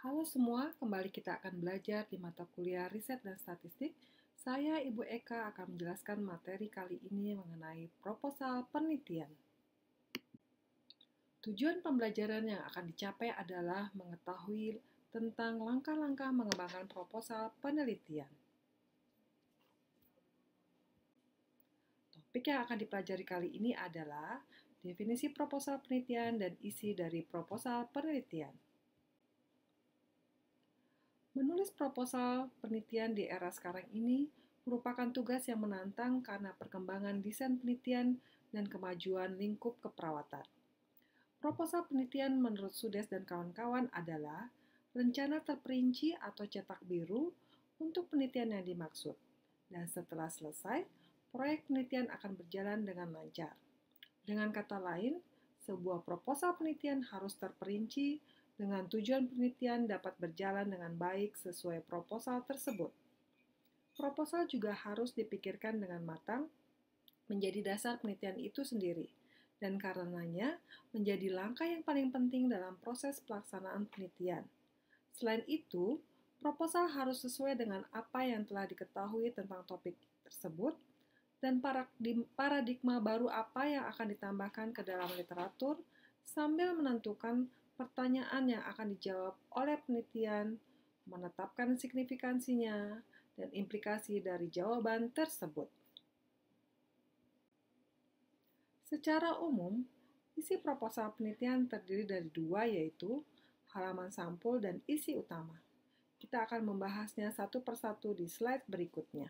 Halo semua, kembali kita akan belajar di mata kuliah Riset dan Statistik. Saya, Ibu Eka, akan menjelaskan materi kali ini mengenai proposal penelitian. Tujuan pembelajaran yang akan dicapai adalah mengetahui tentang langkah-langkah mengembangkan proposal penelitian. Topik yang akan dipelajari kali ini adalah definisi proposal penelitian dan isi dari proposal penelitian. Menulis proposal penelitian di era sekarang ini merupakan tugas yang menantang karena perkembangan desain penelitian dan kemajuan lingkup keperawatan. Proposal penelitian menurut Sudes dan kawan-kawan adalah rencana terperinci atau cetak biru untuk penelitian yang dimaksud. Dan setelah selesai, proyek penelitian akan berjalan dengan lancar. Dengan kata lain, sebuah proposal penelitian harus terperinci dengan tujuan penelitian dapat berjalan dengan baik sesuai proposal tersebut. Proposal juga harus dipikirkan dengan matang menjadi dasar penelitian itu sendiri, dan karenanya menjadi langkah yang paling penting dalam proses pelaksanaan penelitian. Selain itu, proposal harus sesuai dengan apa yang telah diketahui tentang topik tersebut, dan paradigma baru apa yang akan ditambahkan ke dalam literatur sambil menentukan pertanyaan yang akan dijawab oleh penelitian, menetapkan signifikansinya, dan implikasi dari jawaban tersebut. Secara umum, isi proposal penelitian terdiri dari dua, yaitu halaman sampul dan isi utama. Kita akan membahasnya satu persatu di slide berikutnya.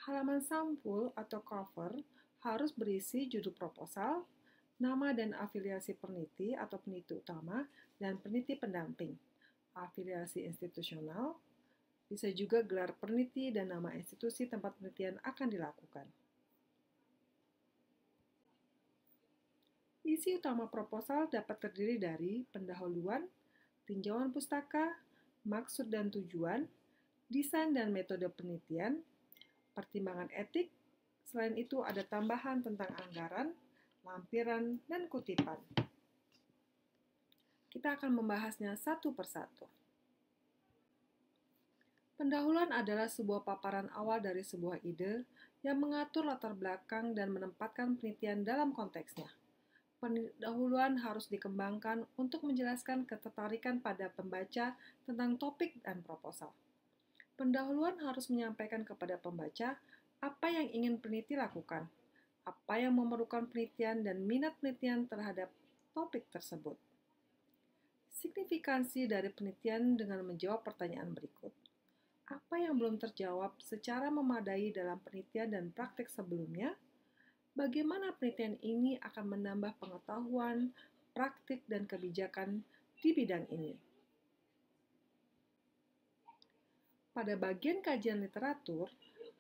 Halaman sampul atau cover harus berisi judul proposal, nama dan afiliasi peneliti atau peneliti utama, dan peneliti pendamping, afiliasi institusional, bisa juga gelar peneliti dan nama institusi tempat penelitian akan dilakukan. Isi utama proposal dapat terdiri dari pendahuluan, tinjauan pustaka, maksud dan tujuan, desain dan metode penelitian, pertimbangan etik. Selain itu ada tambahan tentang anggaran, lampiran, dan kutipan. Kita akan membahasnya satu persatu. Pendahuluan adalah sebuah paparan awal dari sebuah ide yang mengatur latar belakang dan menempatkan penelitian dalam konteksnya. Pendahuluan harus dikembangkan untuk menjelaskan ketertarikan pada pembaca tentang topik dan proposal. Pendahuluan harus menyampaikan kepada pembaca apa yang ingin peneliti lakukan, apa yang memerlukan penelitian dan minat penelitian terhadap topik tersebut. Signifikansi dari penelitian dengan menjawab pertanyaan berikut. Apa yang belum terjawab secara memadai dalam penelitian dan praktik sebelumnya? Bagaimana penelitian ini akan menambah pengetahuan, praktik, dan kebijakan di bidang ini? Pada bagian kajian literatur,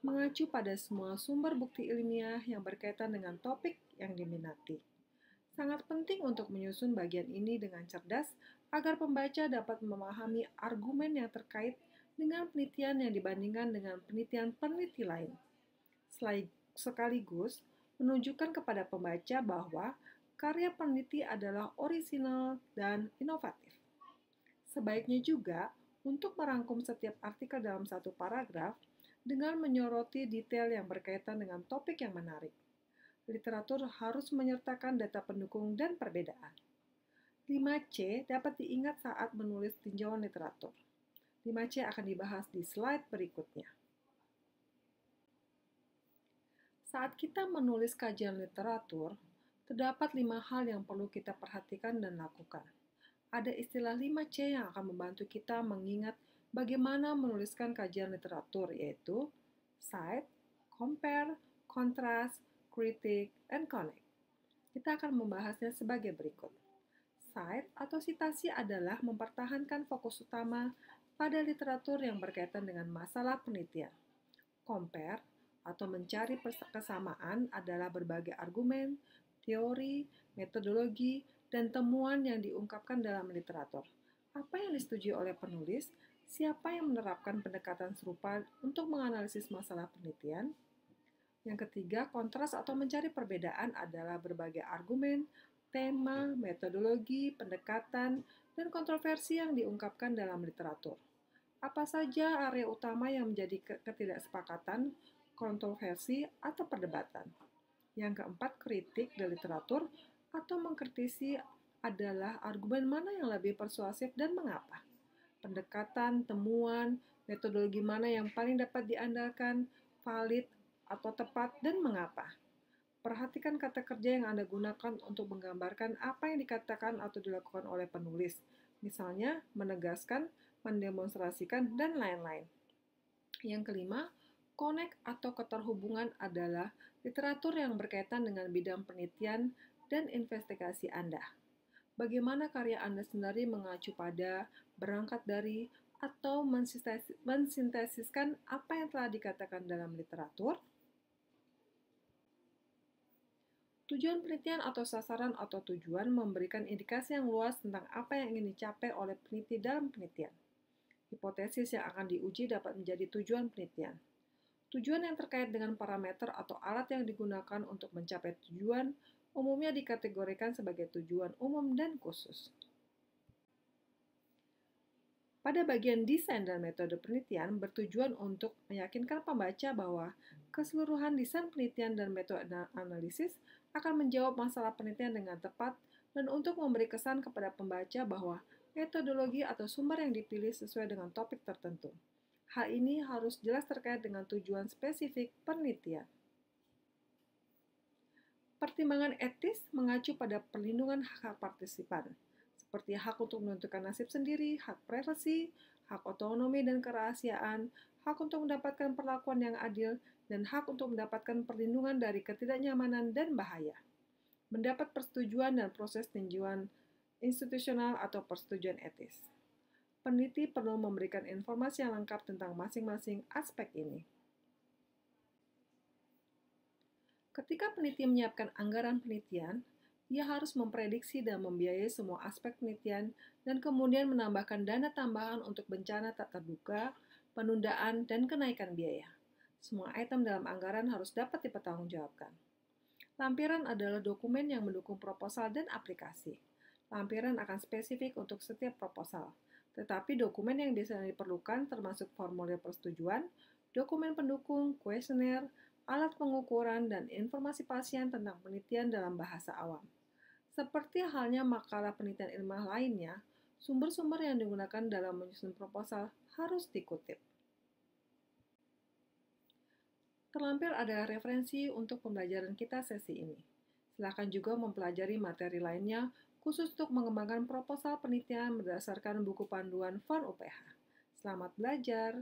mengacu pada semua sumber bukti ilmiah yang berkaitan dengan topik yang diminati. Sangat penting untuk menyusun bagian ini dengan cerdas agar pembaca dapat memahami argumen yang terkait dengan penelitian yang dibandingkan dengan peneliti lain. Sekaligus menunjukkan kepada pembaca bahwa karya peneliti adalah orisinal dan inovatif. Sebaiknya juga untuk merangkum setiap artikel dalam satu paragraf dengan menyoroti detail yang berkaitan dengan topik yang menarik. Literatur harus menyertakan data pendukung dan perbedaan. 5C dapat diingat saat menulis tinjauan literatur. 5C akan dibahas di slide berikutnya. Saat kita menulis kajian literatur, terdapat 5 hal yang perlu kita perhatikan dan lakukan. Ada istilah 5C yang akan membantu kita mengingat bagaimana menuliskan kajian literatur, yaitu cite, compare, contrast, critique, and connect. Kita akan membahasnya sebagai berikut. Cite atau sitasi adalah mempertahankan fokus utama pada literatur yang berkaitan dengan masalah penelitian. Compare atau mencari kesamaan adalah berbagai argumen, teori, metodologi, dan temuan yang diungkapkan dalam literatur. Apa yang disetujui oleh penulis? Siapa yang menerapkan pendekatan serupa untuk menganalisis masalah penelitian? Yang ketiga, kontras atau mencari perbedaan adalah berbagai argumen, tema, metodologi, pendekatan, dan kontroversi yang diungkapkan dalam literatur. Apa saja area utama yang menjadi ketidaksepakatan, kontroversi, atau perdebatan? Yang keempat, kritik dari literatur atau mengkritisi adalah argumen mana yang lebih persuasif dan mengapa. Pendekatan, temuan, metodologi mana yang paling dapat diandalkan, valid atau tepat, dan mengapa. Perhatikan kata kerja yang Anda gunakan untuk menggambarkan apa yang dikatakan atau dilakukan oleh penulis. Misalnya, menegaskan, mendemonstrasikan, dan lain-lain. Yang kelima, connect atau keterhubungan adalah literatur yang berkaitan dengan bidang penelitian dan investigasi Anda. Bagaimana karya Anda sendiri mengacu pada, berangkat dari, atau mensintesiskan apa yang telah dikatakan dalam literatur? Tujuan penelitian atau sasaran atau tujuan memberikan indikasi yang luas tentang apa yang ingin dicapai oleh peneliti dalam penelitian. Hipotesis yang akan diuji dapat menjadi tujuan penelitian. Tujuan yang terkait dengan parameter atau alat yang digunakan untuk mencapai tujuan umumnya dikategorikan sebagai tujuan umum dan khusus. Pada bagian desain dan metode penelitian bertujuan untuk meyakinkan pembaca bahwa keseluruhan desain penelitian dan metode analisis akan menjawab masalah penelitian dengan tepat dan untuk memberi kesan kepada pembaca bahwa metodologi atau sumber yang dipilih sesuai dengan topik tertentu. Hal ini harus jelas terkait dengan tujuan spesifik penelitian. Pertimbangan etis mengacu pada perlindungan hak partisipan, seperti hak untuk menentukan nasib sendiri, hak privasi, hak otonomi dan kerahasiaan, hak untuk mendapatkan perlakuan yang adil, dan hak untuk mendapatkan perlindungan dari ketidaknyamanan dan bahaya. Mendapat persetujuan dan proses tinjauan institusional atau persetujuan etis. Peneliti perlu memberikan informasi yang lengkap tentang masing-masing aspek ini. Ketika peneliti menyiapkan anggaran penelitian, ia harus memprediksi dan membiayai semua aspek penelitian dan kemudian menambahkan dana tambahan untuk bencana tak terduga, penundaan, dan kenaikan biaya. Semua item dalam anggaran harus dapat dipertanggungjawabkan. Lampiran adalah dokumen yang mendukung proposal dan aplikasi. Lampiran akan spesifik untuk setiap proposal, tetapi dokumen yang biasanya diperlukan termasuk formulir persetujuan, dokumen pendukung, kuesioner, alat pengukuran, dan informasi pasien tentang penelitian dalam bahasa awam. Seperti halnya makalah penelitian ilmiah lainnya, sumber-sumber yang digunakan dalam menyusun proposal harus dikutip. Terlampir adalah referensi untuk pembelajaran kita sesi ini. Silakan juga mempelajari materi lainnya khusus untuk mengembangkan proposal penelitian berdasarkan buku panduan FON UPH. Selamat belajar!